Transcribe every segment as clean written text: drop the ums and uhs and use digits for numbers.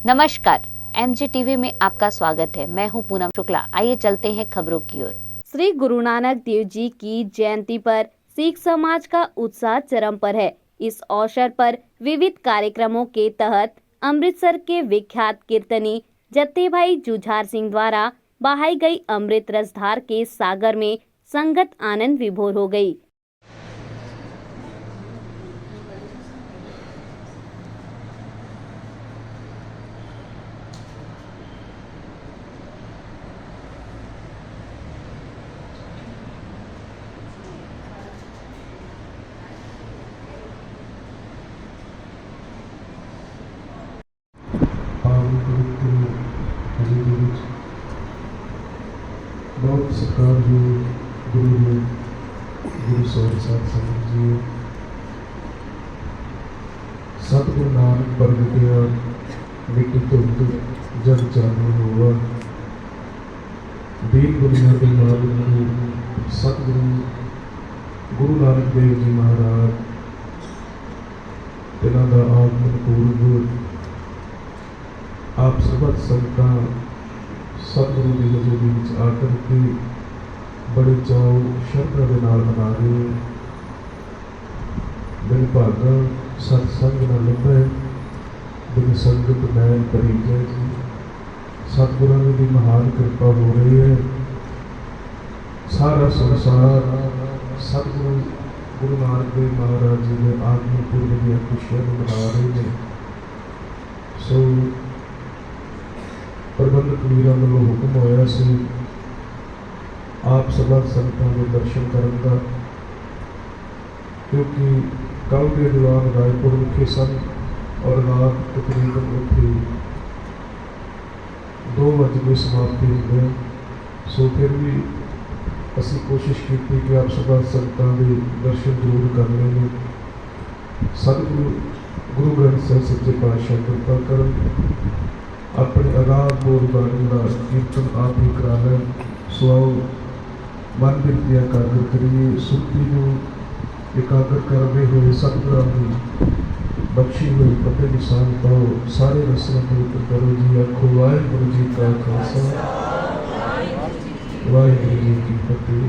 नमस्कार, MG TV में आपका स्वागत है। मैं हूं पूनम शुक्ला। आइए चलते हैं खबरों की ओर। श्री गुरु नानक देव जी की जयंती पर सिख समाज का उत्साह चरम पर है। इस अवसर पर विविध कार्यक्रमों के तहत अमृतसर के विख्यात कीर्तनी जत्थे भाई जुझार सिंह द्वारा बहाई गई अमृत रसधार के सागर में संगत आनंद विभोर हो गई। बहुत सरकार जी गुरु ਸਾਹਿਬ ਸੰਗਤ जी सतगुरु नानक प्रगटिया मिट्टी धुंध जग चानन होवा दीन दुनिया के मालिक सतगुरु गुरु नानक देव जी महाराज तिन्हां दा आगमन पूर्व आप सर्बत संगतां सतगुरु की हजूरी में आकर के बड़े चाव शरधा के नाल मना रहे हैं। मेरे भागा सत्संग न लभे मेरी संगत नैन करी जाए जी। सतगुरां की महान कृपा हो रही है। सारा संसार सतगुरु गुरु नानक देव महाराज जी के आगमन पूर्व की खुशियां मना रहे हैं। सो प्रबंधक वीरां वालों हुक्म होया सी आप सभा संगतां के दर्शन करन दा, क्योंकि कल के दौरान रायपुर विखे सन और रात तकरीबन उत्थे 2 बजे समाप्ति हो गई। सो फिर भी असी कोशिश की कि आप सभा संगतां के दर्शन जरूर कर लें। सतगुरु गुरु ग्रंथ साहिब सच्चे पातशाह कृपा करन अपने आगाज बोल बाणी का कीर्तन आप ही करा है। सो आओ मन बिरतिया एकाग्र करिए। सुरती को एकाग्र करते हुए सतगुरां की बख्शी हुई पते निशान पाओ। सारे रस्म पवित्र करो जी। आखो वाहिगुरू जी का खालसा वाहिगुरू जी की फतेह।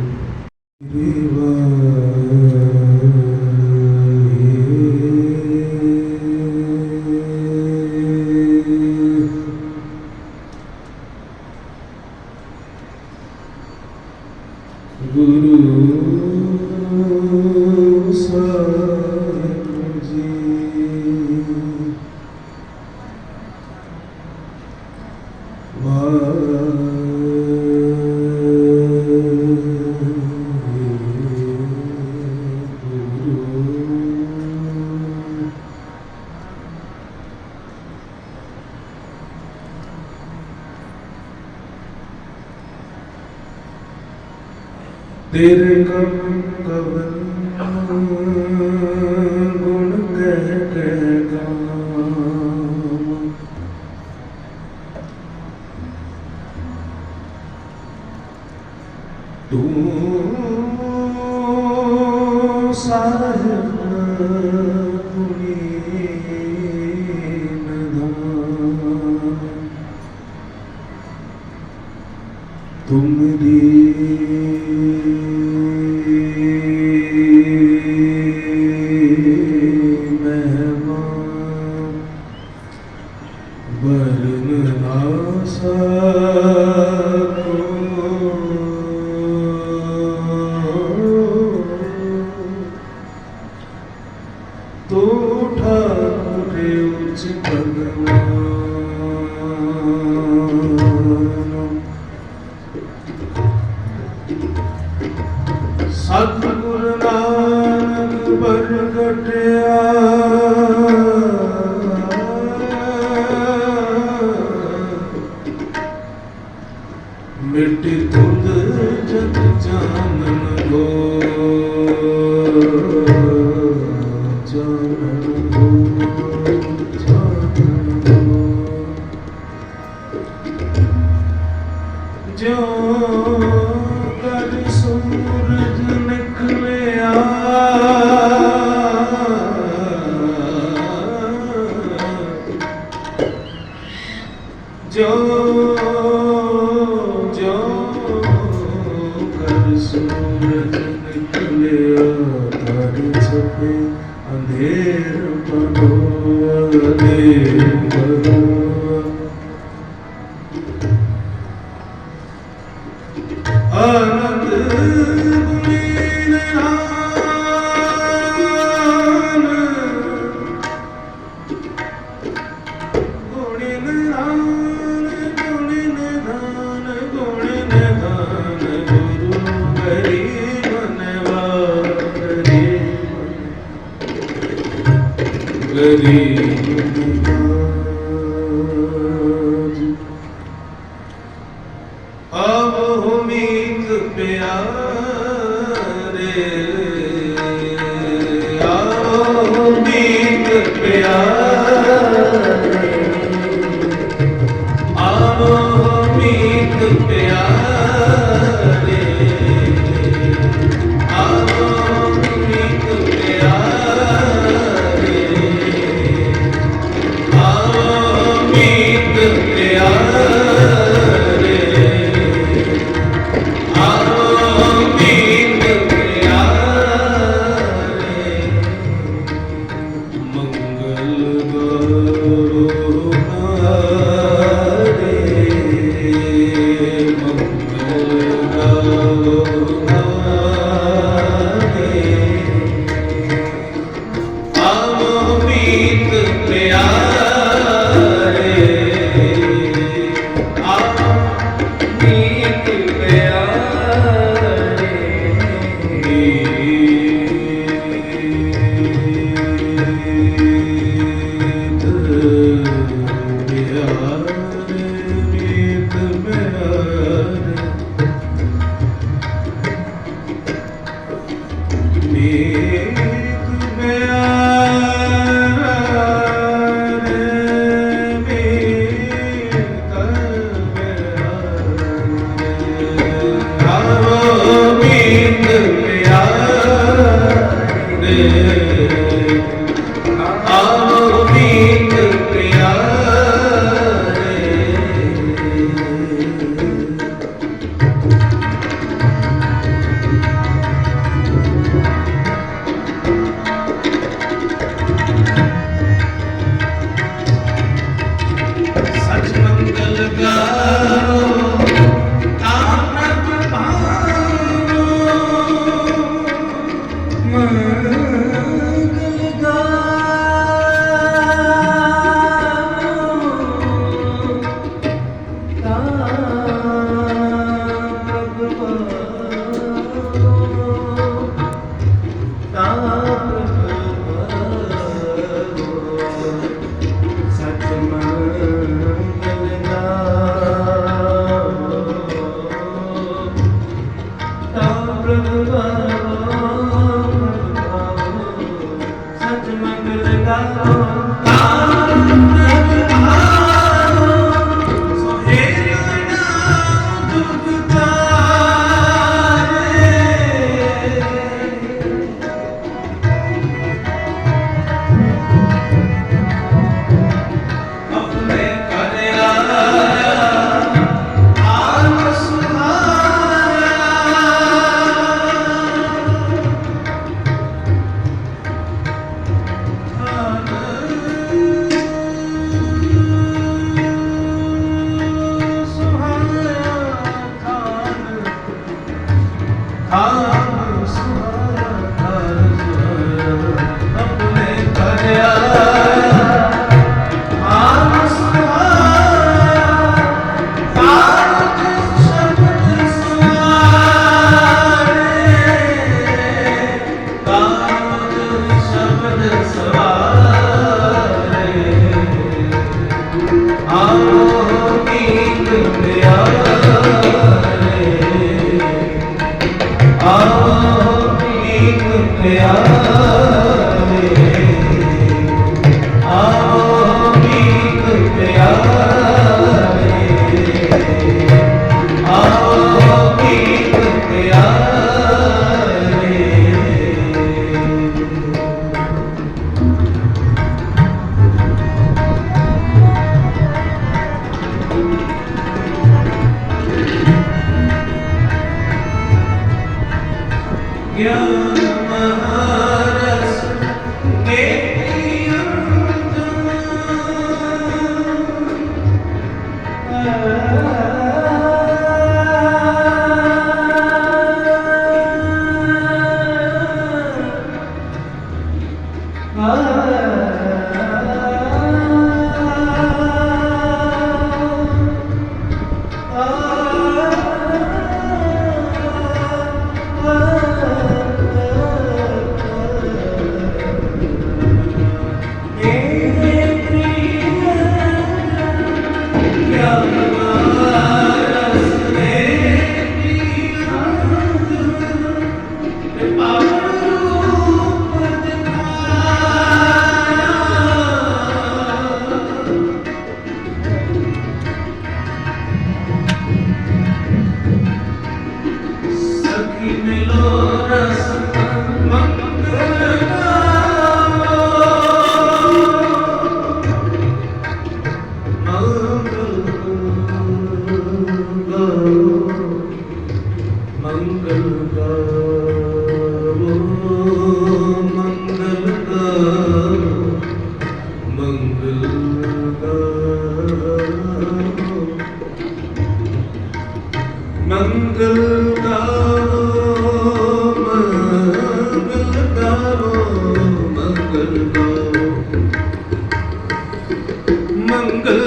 तेरे कम कवन गुण कह कह गाम, तू साहिब पुनीन धाम, तुमरी तो ठाकुर उच्च भगवान सतगुरु नानक प्रगटिया मिट्टी धुंध जग चानन हो। जो कर सूरज निकलिया ਆਨੰਦ ਗੁਣੀ ਨਿਧਾਨ ਗੁਣੀ ਨਿਧਾਨ ਗੁਣੀ ਨਿਧਾਨ ਗੁਣੀ ਨਿਧਾਨ ਗੁਰੂ ਗਰੀਬ ਨਵਾਰੀ ਗਰੀਬ ਆਵੋ ਮੀਤ ਪਿਆਰੇ ਆਵੋ ਮੀਤ ਪਿਆਰੇ ਆਵੋ ਮੀਤ ਪਿਆਰੇ ਆਵੋ ਮੀਤ ਪਿਆਰੇ ਆਵੋ ਮੀਤ ਪਿਆਰੇ मंगल गावो मंगल गावो मंगल गावो मंगल गावो मंगल गावो मंगल गावो मंगल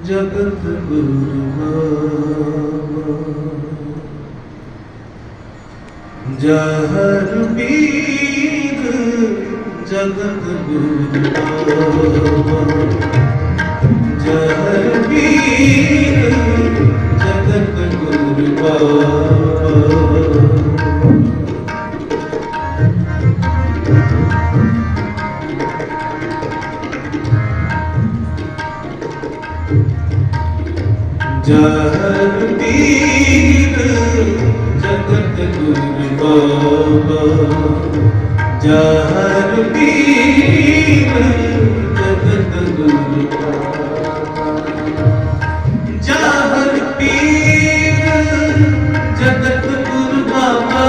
जगत जहर पीर जगत जहर पीर जगत जहर पीर जगत गुरु बाबा जहर पीर जगत गुरु बाबा जहर पीर जगत गुरु बाबा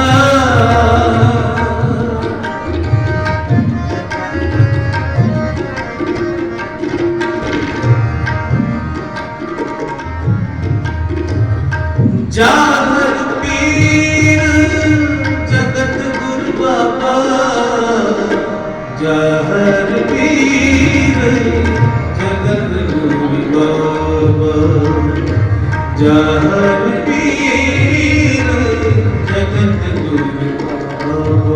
जहर पीर जगत गुरु बाबा जहर पीर जगत गुरु बाबा जहर पीर जगत गुरु बाबा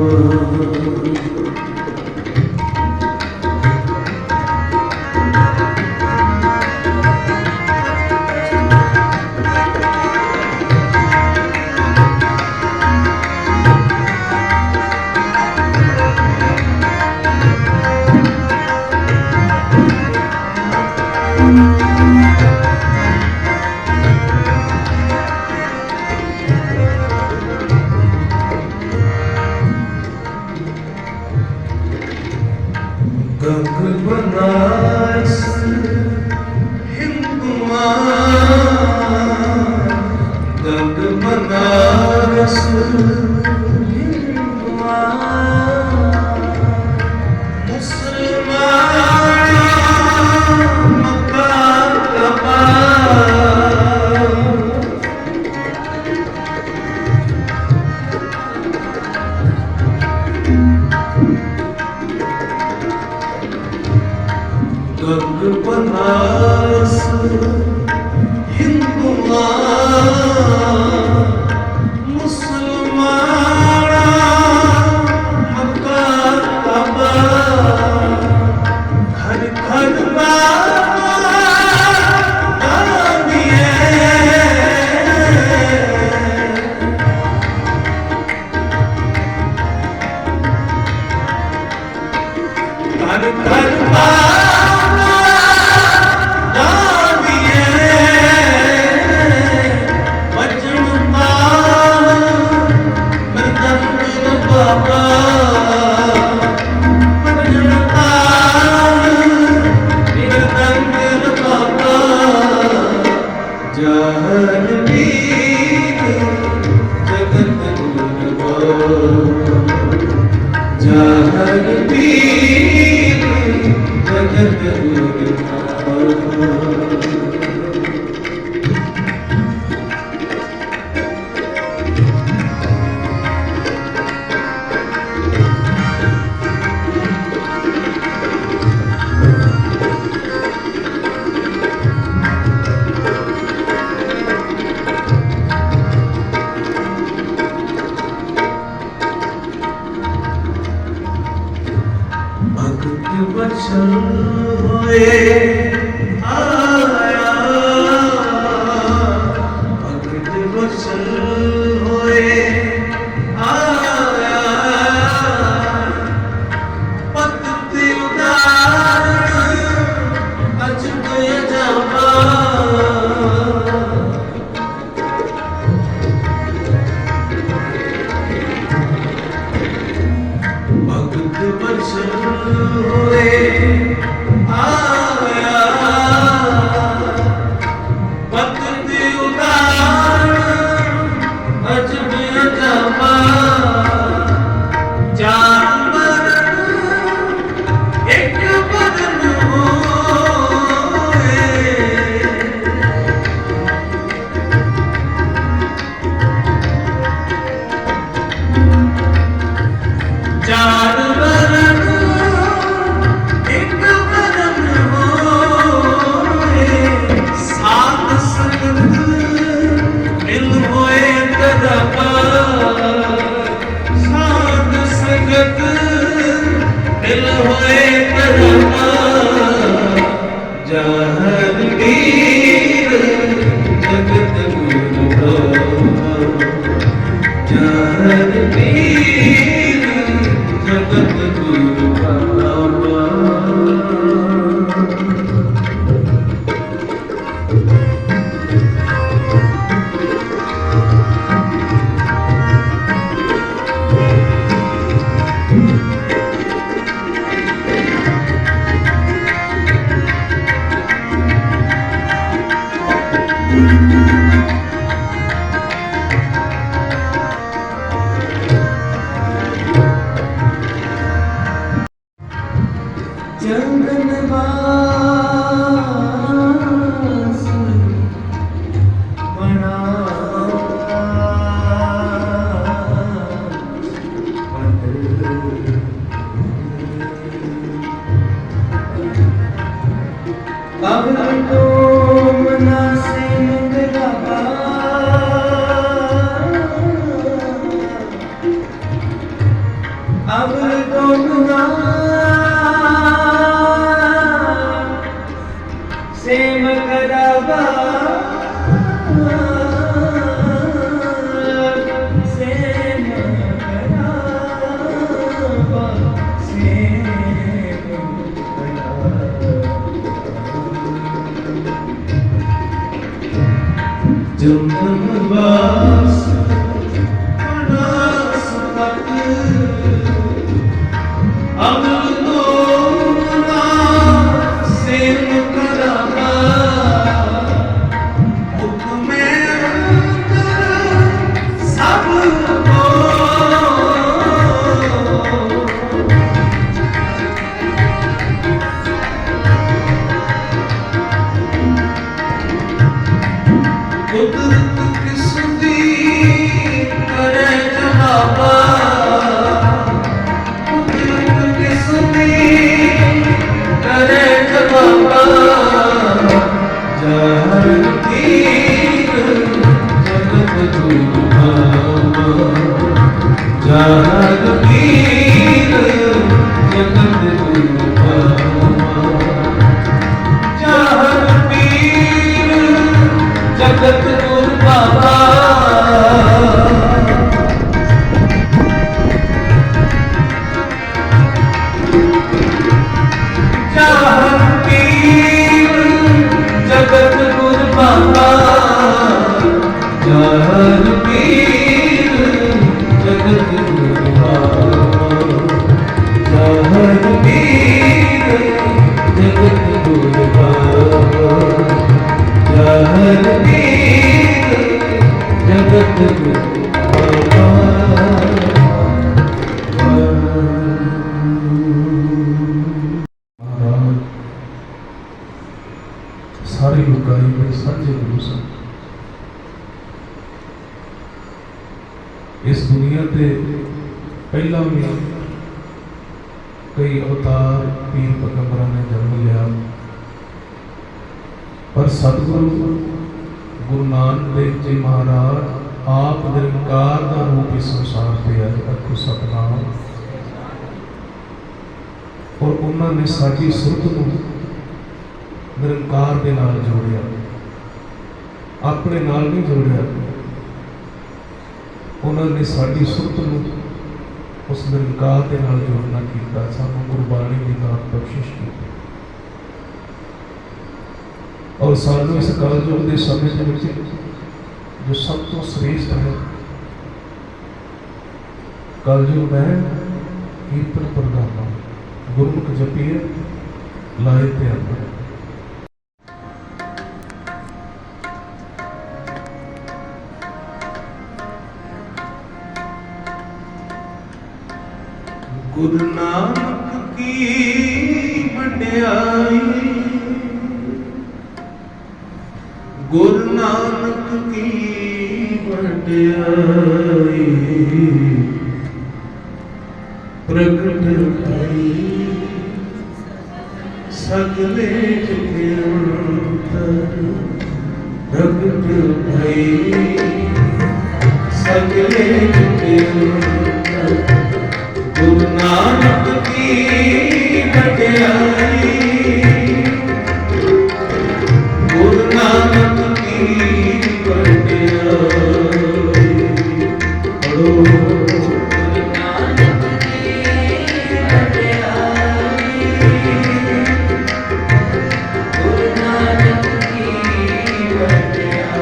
गंग बनास हिंदुआ गंग बनारस हिंदुआ मुसलमान मक्का कबा गंग बनारस हिंदुआ मुसलमान मक्का कबा घर घर बाबा दानिए बाबा वचन होए आया भगत वचन होए आया पत्ती उदार अजब जावा भगत वचन होए आया पत्ती उदार अजब जावा जानवर एक बदन होए जानवर एक बदन होए साथ संगत मिल होए कदमा साथ संगत मिल होए कदमा जहांगीर जगत गुरु जहांगीर जगत गुरु बाबा चंदनवास बना अब तो मना से मंगला अब तो मना सेम करावा सेम करावा सेम जन्मवास अनास तक अब तो ना सेम करावा हुक्मे सब को कुदरत किसदी करे जवाबा कुदरत किसदी करे जवाबा जहांगीर जगत गुरु बाबा जहांगीर जगत गुरु बाबा जहांगीर जगत गुरु बाबा जहांगीर जगत गुरु बाबा जहांगीर जगत गुरु बाबा इस दुनिया ते पहला भी कई अवतार पीर पैगंबरां ने जन्म लिया, पर सतगुरु गुरु नानक देव जी महाराज आप निरंकार का रूप इस संसार से आए। आखो सतनाम। और उन्होंने साडी सुरत को निरंकार के नाल जोड़िया, अपने नाल नहीं जोड़िया। उन्होंने साडी सुरत को उस निरंकार के नाल जोड़ना किया, सानू गुरबाणी की दात बख्शिश की। और सानू इस कलयुग के समय के जो सब तो श्रेष्ठ है, कलयुग में कीर्तन प्रधान गुरमुख जपिए लाए ते अंदर। गुरु नानक की वड्याई, गुरु नानक की वड्याई, प्रगट भई सगले अंतर, प्रगट भई सगले अंतर। गुरु नानक की वड्याई, गुरु नानक की वड्याई। गुरु नानक की वड्याई,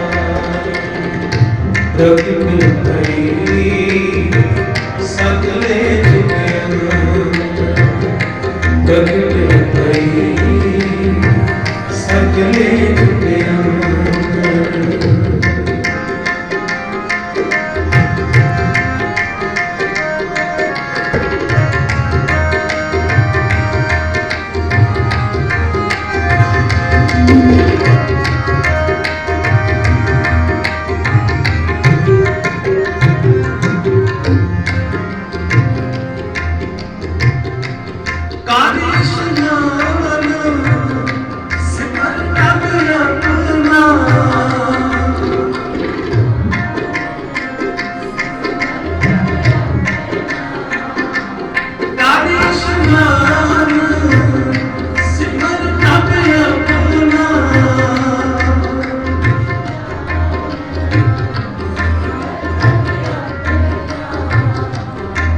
गुरु नानक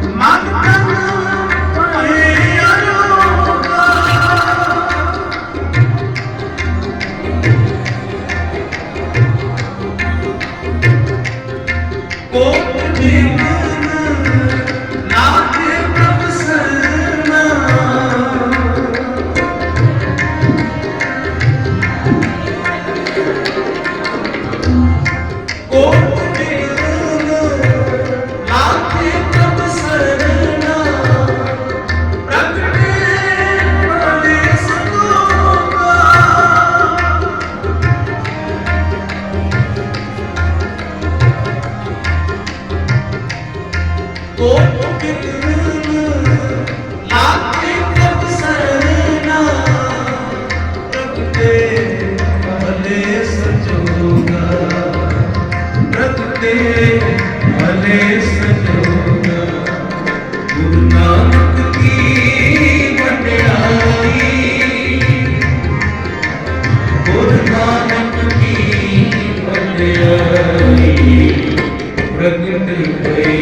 की वड्याई, प्रगट भई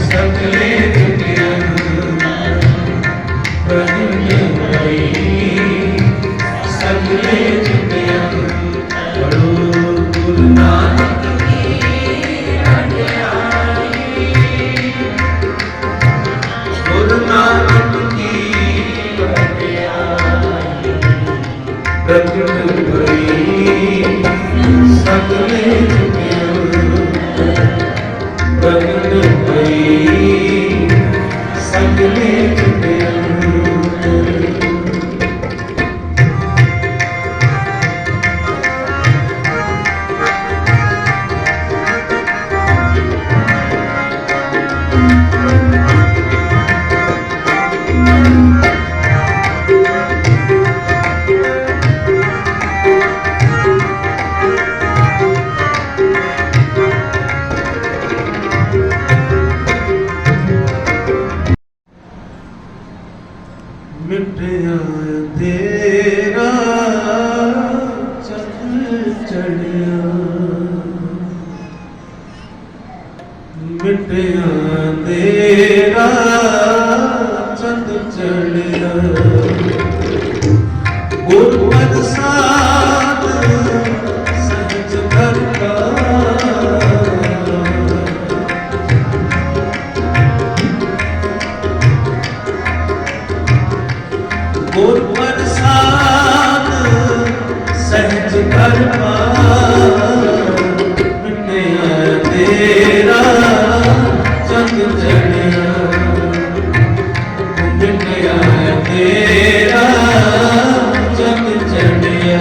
सगले प्रगट भई सगले ਮਿਟਿਆ ਤੇਰਾ ਚੰਦ ਚੜਿਆ ਗੁਰ ਪ੍ਰਸਾਦ ਸਹਿਜ ਕਰਤਾ ਗੁਰ ਪ੍ਰਸਾਦ ਸਹਿਜ ਕਰਤਾ ਮਿਟਿਆ ਤੇਰਾ ਚੰਦ ਚੜਿਆ ਮਿਟਿਆ ਤੇਰਾ ਚੰਦ ਚੜਿਆ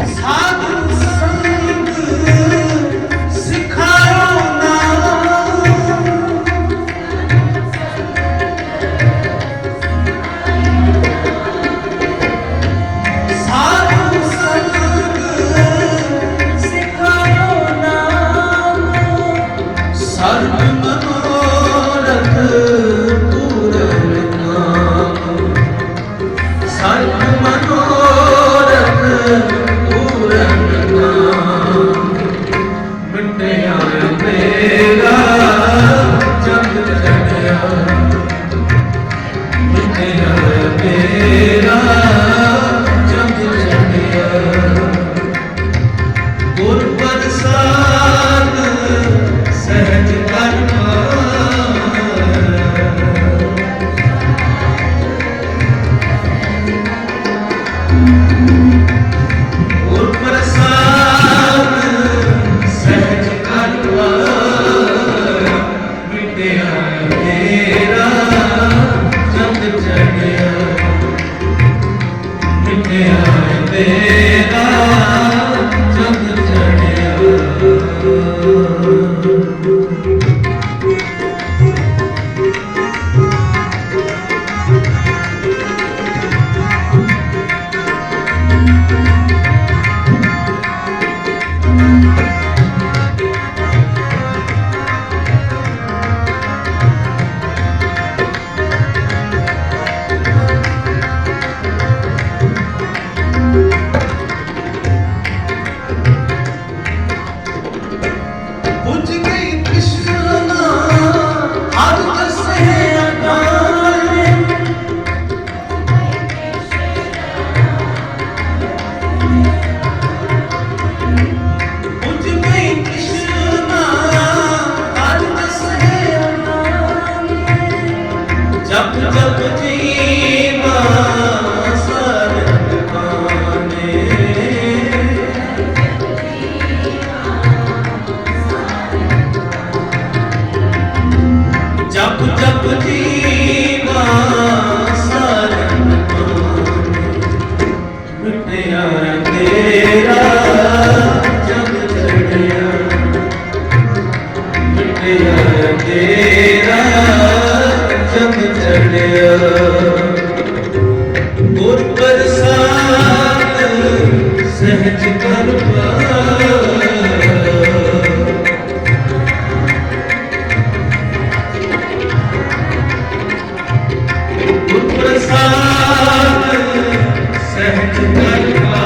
ਸਾਧੂ ਸੰਗ ਸਿਖਾਇਓ ਨਾ ਸਾਧੂ ਸੰਗ ਸਿਖਾਇਓ ਨਾ ਸਰਬ ਮਨੋਰਥ ਪੂਰਨ ਨਾਮ ਸਰਬ ਮਨੋਰਥ ਪੂਰਨ ਨਾਮ ਮਿਟਿਆ ਤੇਰਾ ਚੰਦ ਚੜਿਆ ਮਿਟਿਆ ਤੇਰਾ ਚੰਦ ਚੜਿਆ ਗੁਰ ਪ੍ਰਸਾਦ ਸਹਿਜ ਕਰਤਾ ਗੁਰ ਪ੍ਰਸਾਦ ਸਹਿਜ ਕਰਤਾ ਮਿਟਿਆ ਤੇਰਾ ਚੰਦ ਚੜਿਆ ਮਿਟਿਆ ਤੇਰਾ ਚੰਦ ਚੜਿਆ ਪੁੱਜ ਗਈ ਕ੍ਰਿਸ਼ਨਾ ਹਰ ਜਸੇ ਅਕਾਲੇ ਪੁੱਜ ਗਈ ਕ੍ਰਿਸ਼ਨਾ ਹਰ ਜਸੇ ਅਕਾਲੇ ਜਪ ਜਪ ਜੀਵਾ ਸਰਬ ਕਾਨੇ ਜਪ ਜਪ ਜੀਵਾ ਸਰਬ ਕਾਨੇ ਮਿਟਿਆ ਤੇਰਾ ਚੰਦ ਚੜਿਆ ਮਿਟਿਆ ਤੇਰਾ ਚੰਦ ਚੜਿਆ ਗੁਰ ਪ੍ਰਸਾਦ ਸਹਿਜ ਕਰਤਾ ਗੁਰ ਪ੍ਰਸਾਦ ਸਹਿਜ ਕਰਤਾ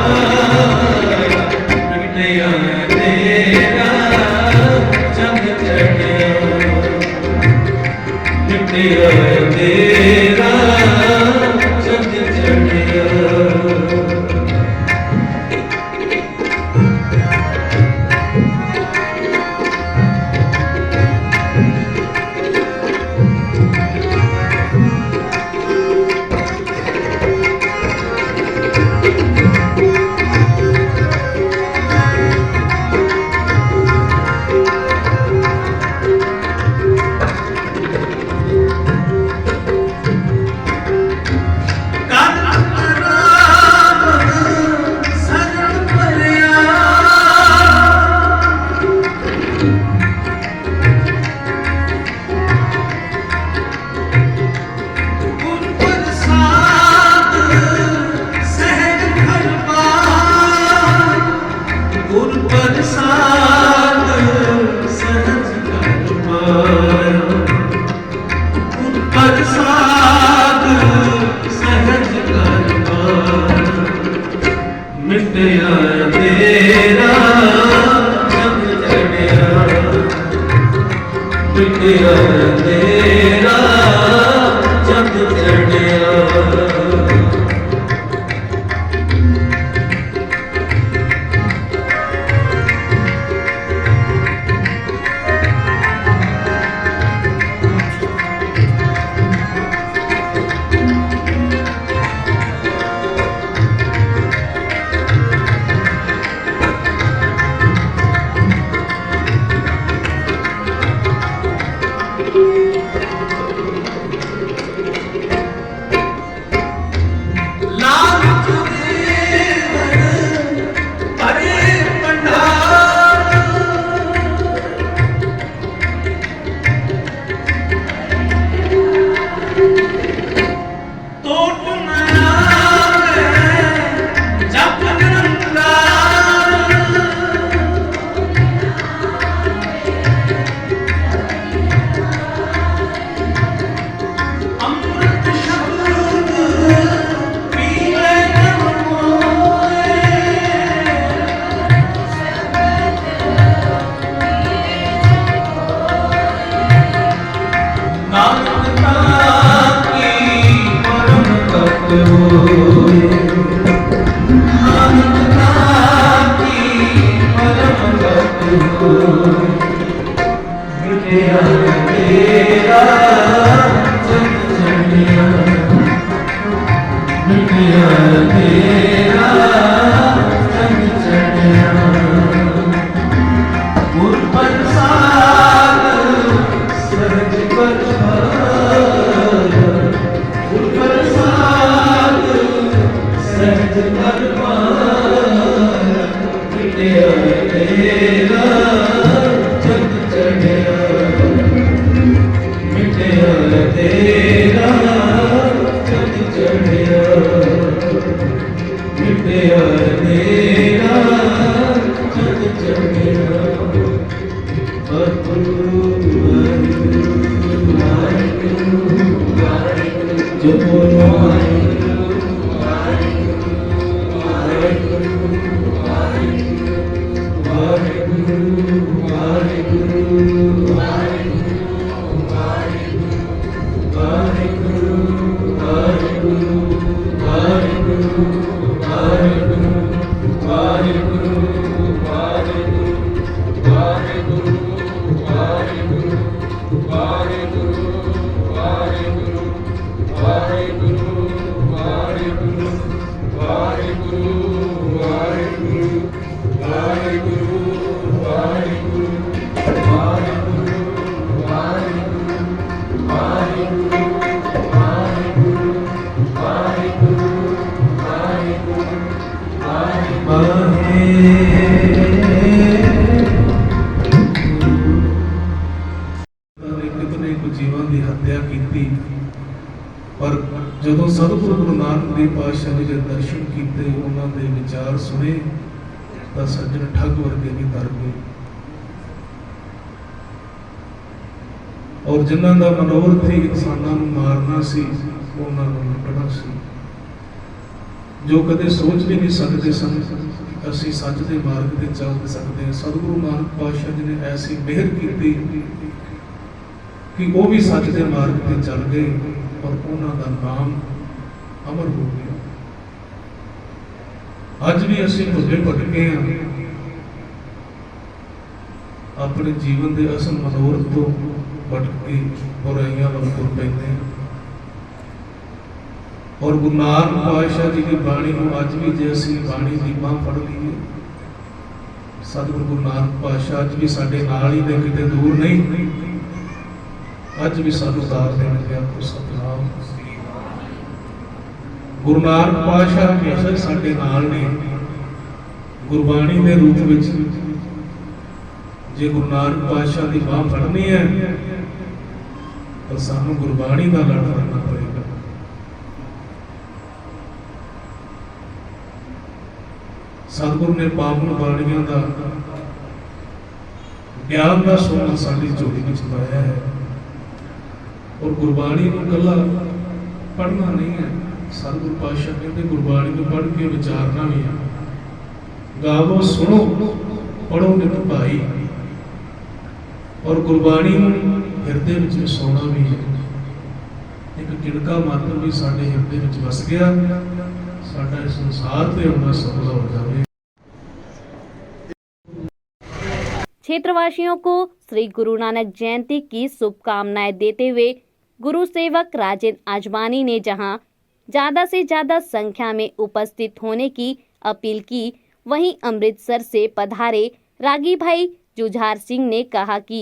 ਮਿਟਿਆ ਤੇਰਾ ਚੰਦ ਚੜਿਆ ਮਿਟਿਆ ਤੇਰਾ सहज दरबार मिटया तेरा जग चढ़िया मिटया तेरा जग चढ़िया ਜੀਵਾਂ ਦੀ ਹੱਤਿਆ ਕੀਤੀ, ਪਰ ਜਦੋਂ ਸਤਿਗੁਰੂ ਗੁਰੂ ਨਾਨਕ ਦੇਵ ਪਾਤਸ਼ਾਹ ਜੀ ਦੇ ਦਰਸ਼ਨ ਕੀਤੇ, ਉਹਨਾਂ ਦੇ ਵਿਚਾਰ ਸੁਣੇ ਤਾਂ ਸੱਜਣ ਠੱਗ ਵਰਗੇ ਵੀ ਤਰ ਗਏ। ਔਰ ਜਿਨ੍ਹਾਂ ਦਾ ਮਨੋਰਥ ਹੀ ਇਨਸਾਨਾਂ ਨੂੰ ਮਾਰਨਾ ਸੀ, ਉਹਨਾਂ ਨੂੰ ਲੁੱਟਣਾ ਸੀ, ਜੋ ਕਦੇ ਸੋਚ ਵੀ ਨਹੀਂ ਸਕਦੇ ਸਨ ਅਸੀਂ ਸੱਚ ਦੇ ਮਾਰਗ ਤੇ ਚੱਲ ਸਕਦੇ ਹਾਂ। ਸਤਿਗੁਰੂ ਨਾਨਕ ਪਾਤਸ਼ਾਹ ਜੀ ਨੇ ਐਸੀ ਮਿਹਰ ਕੀਤੀ ਕਿ ਉਹ ਵੀ ਸੱਚ ਦੇ ਮਾਰਗ ਤੇ ਚੱਲ ਗਏ, ਔਰ ਉਹਨਾਂ ਦਾ ਨਾਮ ਅਮਰ ਹੋ ਗਿਆ। ਅੱਜ ਵੀ ਅਸੀਂ ਭੁੱਲੇ ਭਟਕੇ ਹਾਂ, ਆਪਣੇ ਜੀਵਨ ਦੇ ਅਸਲ ਮਨੋਰਥ ਤੋਂ ਭਟਕ ਕੇ ਬੁਰਾਈਆਂ ਵੱਲ ਤੁਰ ਪੈਂਦੇ ਹਾਂ। ਔਰ ਗੁਰੂ ਨਾਨਕ ਪਾਤਸ਼ਾਹ ਜੀ ਦੀ ਬਾਣੀ ਨੂੰ ਅੱਜ ਵੀ ਜੇ ਅਸੀਂ ਬਾਣੀ ਦੀ ਬਾਂਹ ਫੜ ਲਈਏ, ਸਤਿਗੁਰੂ ਗੁਰੂ ਨਾਨਕ ਪਾਤਸ਼ਾਹ ਅੱਜ ਵੀ ਸਾਡੇ ਨਾਲ ਹੀ ਨੇ, ਕਿਤੇ ਦੂਰ ਨਹੀਂ। ਅੱਜ ਵੀ ਸਾਨੂੰ ਦਾਤ ਦੇਣਗੇ। ਆਪੋ ਸਤਿਨਾਮ। ਗੁਰੂ ਨਾਨਕ ਪਾਤਸ਼ਾਹ ਹਮੇਸ਼ਾ ਸਾਡੇ ਨਾਲ ਨੇ, ਗੁਰਬਾਣੀ ਦੇ ਰੂਪ ਵਿੱਚ। ਜੇ ਗੁਰੂ ਨਾਨਕ ਪਾਤਸ਼ਾਹ ਦੀ ਬਾਂਹ ਫੜਨੀ ਹੈ ਤਾਂ ਸਾਨੂੰ ਗੁਰਬਾਣੀ ਦਾ ਲੜ ਕਰਨਾ ਪਏਗਾ। ਸਤਿਗੁਰੂ ਨੇ ਪਾਵਨ ਬਾਣੀਆਂ ਦਾ, ਗਿਆਨ ਦਾ ਸੋਨਾ ਸਾਡੀ ਝੋਲੀ ਵਿੱਚ ਪਾਇਆ ਹੈ। ਔਰ ਗੁਰਬਾਣੀ ਨੂੰ ਇਕੱਲਾ पढ़ना नहीं है। सतगुरु पातशाह कहते गुरबाणी को पढ़ के विचारना भी है। गावो सुनो पढ़ो नित भाई, और गुरबाणी हिरदे विच वसाउणा भी है। एक किणका मात्र भी साडे हिरदे विच वस गया, साडा इस संसार ते आउणा सफल हो जावे। क्षेत्रवासियों को श्री गुरु नानक जयंती की शुभकामनाएं देते हुए गुरु सेवक राजेंद्र आजमानी ने जहां ज्यादा से ज्यादा संख्या में उपस्थित होने की अपील की, वहीं अमृतसर से पधारे रागी भाई जुझार सिंह ने कहा कि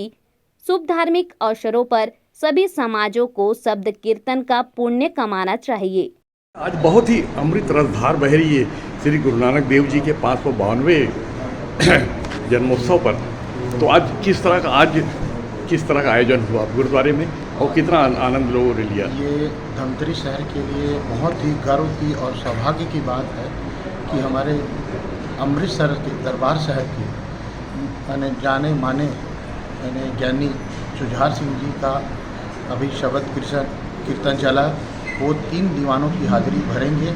शुभ धार्मिक अवसरों पर सभी समाजों को शब्द कीर्तन का पुण्य कमाना चाहिए। आज बहुत ही अमृत रसधार बह रही है श्री गुरु नानक देव जी के 552वें जन्मोत्सव पर। तो आज किस तरह का आयोजन हुआ गुरुद्वारे में और कितना आनंद लोगों ने लिया। ये धमतरी शहर के लिए बहुत ही गर्व की और सौभाग्य की बात है कि हमारे अमृतसर के दरबार साहब के जाने माने ज्ञानी जुझार सिंह जी का अभी शब्द कीर्तन चला। वो 3 दीवानों की हाजिरी भरेंगे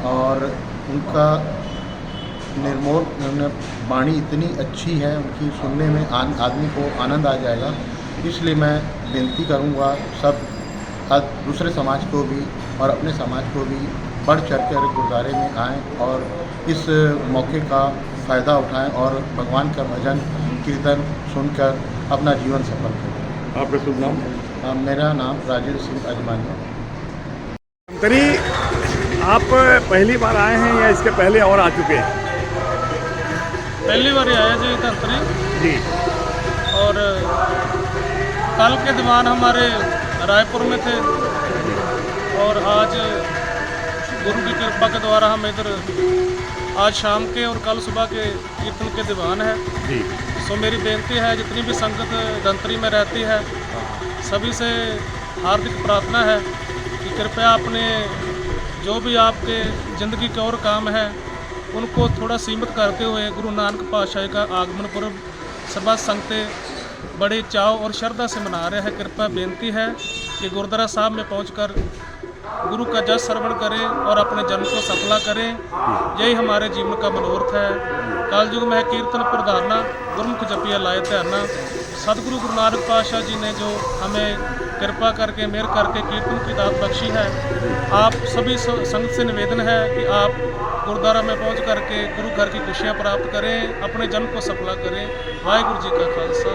और उनका निर्मोल वाणी इतनी अच्छी है, उनकी सुनने में आदमी को आनंद आ जाएगा। इसलिए मैं विनती करूंगा सब दूसरे समाज को भी और अपने समाज को भी बढ़ चढ़ कर गुरुद्वारे में आएँ और इस मौके का फ़ायदा उठाएं और भगवान का भजन कीर्तन सुनकर अपना जीवन सफल करें। आपका शुभ नाम? मेरा नाम राजेंद्र सिंह अजमानी। तरी आप पहली बार आए हैं या इसके पहले और आ चुके हैं? पहली बार आया जी धमतरी जी। और कल के दीवान हमारे रायपुर में थे और आज गुरु की कृपा के द्वारा हम इधर आज शाम के और कल सुबह के कीर्तन के दीवान है जी। सो मेरी बेनती है जितनी भी संगत धमतरी में रहती है सभी से हार्दिक प्रार्थना है कि कृपया अपने जो भी आपके ज़िंदगी के और काम है उनको थोड़ा सीमित करते हुए गुरु नानक पातशाह का आगमन पर्व सर्व संगतें बड़े चाव और श्रद्धा से मना रहे हैं। कृपया बेनती है कि गुरुद्वारा साहब में पहुंचकर गुरु का जस श्रवण करें और अपने जन्म को सफला करें। यही हमारे जीवन का मनोरथ है। काल युग में कीर्तन प्रधारना गुरुमुख जपिया लाए ध्याना। सदगुरु गुरु नानक पातशाह जी ने जो हमें कृपा करके मेहर करके कीर्तन की दात बख्शी है, आप सभी संगत से निवेदन है कि आप गुरुद्वारा में पहुंच करके गुरु घर की खुशियां प्राप्त करें, अपने जन्म को सफला करें। वाहिगुरु जी का खालसा,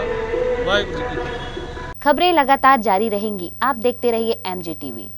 वाहिगुरु जी की फतेह। खबरें लगातार जारी रहेंगी, आप देखते रहिए MG TV।